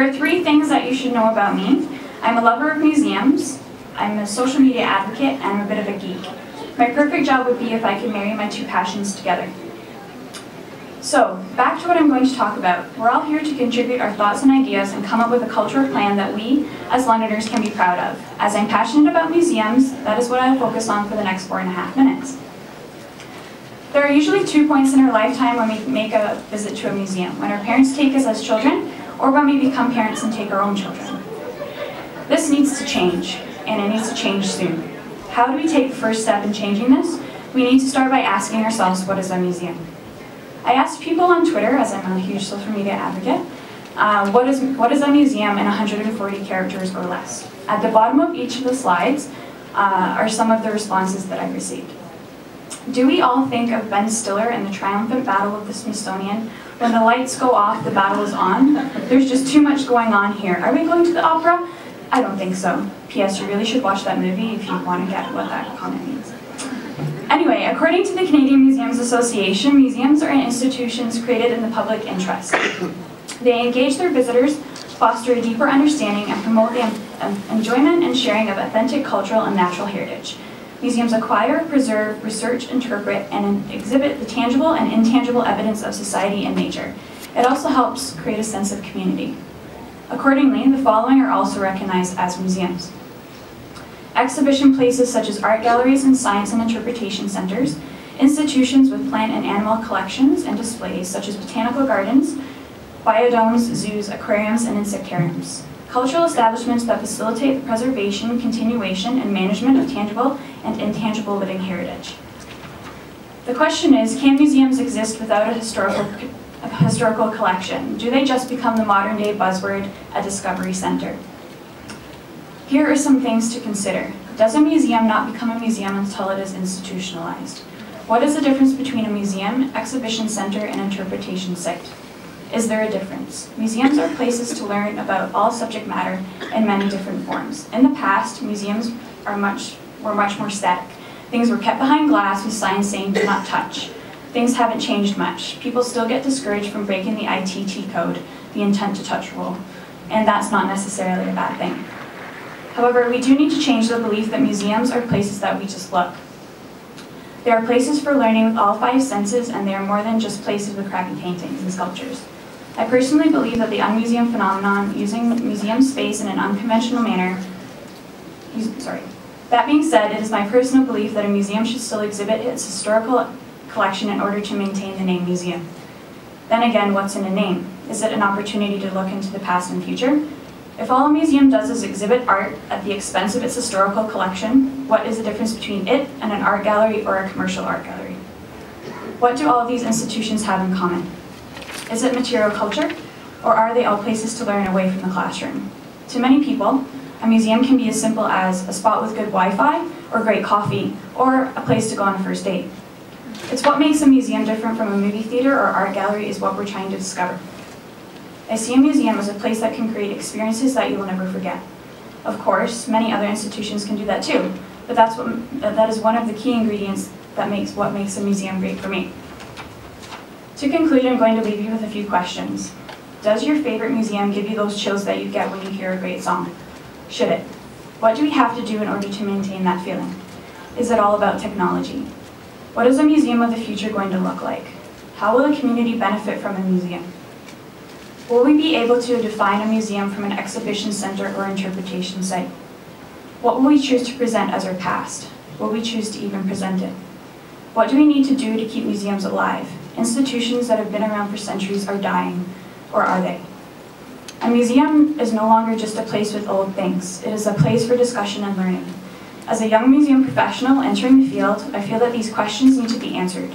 are 3 things that you should know about me. I'm a lover of museums, I'm a social media advocate, and I'm a bit of a geek. My perfect job would be if I could marry my 2 passions together. So, back to what I'm going to talk about. We're all here to contribute our thoughts and ideas and come up with a cultural plan that we, as Londoners, can be proud of. As I'm passionate about museums, that is what I'll focus on for the next 4.5 minutes. There are usually 2 points in our lifetime when we make a visit to a museum, when our parents take us as children, or when we become parents and take our own children. This needs to change, and it needs to change soon. How do we take the first step in changing this? We need to start by asking ourselves, what is a museum? I asked people on Twitter, as I'm a huge social media advocate, what is a museum in 140 characters or less? At the bottom of each of the slides are some of the responses that I received. Do we all think of Ben Stiller and the triumphant battle of the Smithsonian? When the lights go off, the battle is on. There's just too much going on here. Are we going to the opera? I don't think so. P.S. You really should watch that movie if you want to get what that comment means. Anyway, according to the Canadian Museums Association, museums are institutions created in the public interest. They engage their visitors, foster a deeper understanding, and promote the enjoyment and sharing of authentic cultural and natural heritage. Museums acquire, preserve, research, interpret, and exhibit the tangible and intangible evidence of society and nature. It also helps create a sense of community. Accordingly, the following are also recognized as museums. Exhibition places such as art galleries and science and interpretation centers, institutions with plant and animal collections and displays such as botanical gardens, biodomes, zoos, aquariums, and insectariums. Cultural establishments that facilitate the preservation, continuation, and management of tangible and intangible living heritage. The question is, can museums exist without a historical collection? Do they just become the modern-day buzzword, a discovery center? Here are some things to consider. Does a museum not become a museum until it is institutionalized? What is the difference between a museum, exhibition center, and interpretation site? Is there a difference? Museums are places to learn about all subject matter in many different forms. In the past, museums were much more static. Things were kept behind glass with signs saying do not touch. Things haven't changed much. People still get discouraged from breaking the ITT code, the intent to touch rule, and that's not necessarily a bad thing. However, we do need to change the belief that museums are places that we just look. They are places for learning with all 5 senses, and they are more than just places with crappy paintings and sculptures. I personally believe that the unmuseum phenomenon, using museum space in an unconventional manner, That being said, it is my personal belief that a museum should still exhibit its historical collection in order to maintain the name museum. Then again, what's in a name? Is it an opportunity to look into the past and future? If all a museum does is exhibit art at the expense of its historical collection, what is the difference between it and an art gallery or a commercial art gallery? What do all of these institutions have in common? Is it material culture, or are they all places to learn away from the classroom? To many people, a museum can be as simple as a spot with good Wi-Fi, or great coffee, or a place to go on a first date. It's what makes a museum different from a movie theater or art gallery is what we're trying to discover. I see a museum as a place that can create experiences that you will never forget. Of course, many other institutions can do that too, but that is one of the key ingredients that makes a museum great for me. To conclude, I'm going to leave you with a few questions. Does your favorite museum give you those chills that you get when you hear a great song? Should it? What do we have to do in order to maintain that feeling? Is it all about technology? What is a museum of the future going to look like? How will the community benefit from a museum? Will we be able to define a museum from an exhibition center or interpretation site? What will we choose to present as our past? Will we choose to even present it? What do we need to do to keep museums alive? Institutions that have been around for centuries are dying, or are they? A museum is no longer just a place with old things. It is a place for discussion and learning. As a young museum professional entering the field, I feel that these questions need to be answered.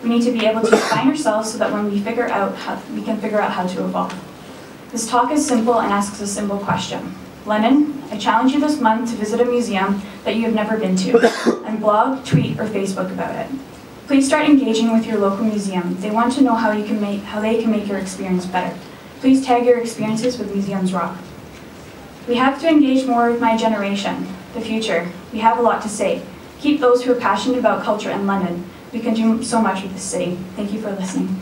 We need to be able to define ourselves so that when we can figure out how to evolve. This talk is simple and asks a simple question. Lennon, I challenge you this month to visit a museum that you have never been to, and blog, tweet, or Facebook about it. Please start engaging with your local museum. They want to know how they can make your experience better. Please tag your experiences with Museums Rock. We have to engage more with my generation, the future. We have a lot to say. Keep those who are passionate about culture in London. We can do so much with this city. Thank you for listening.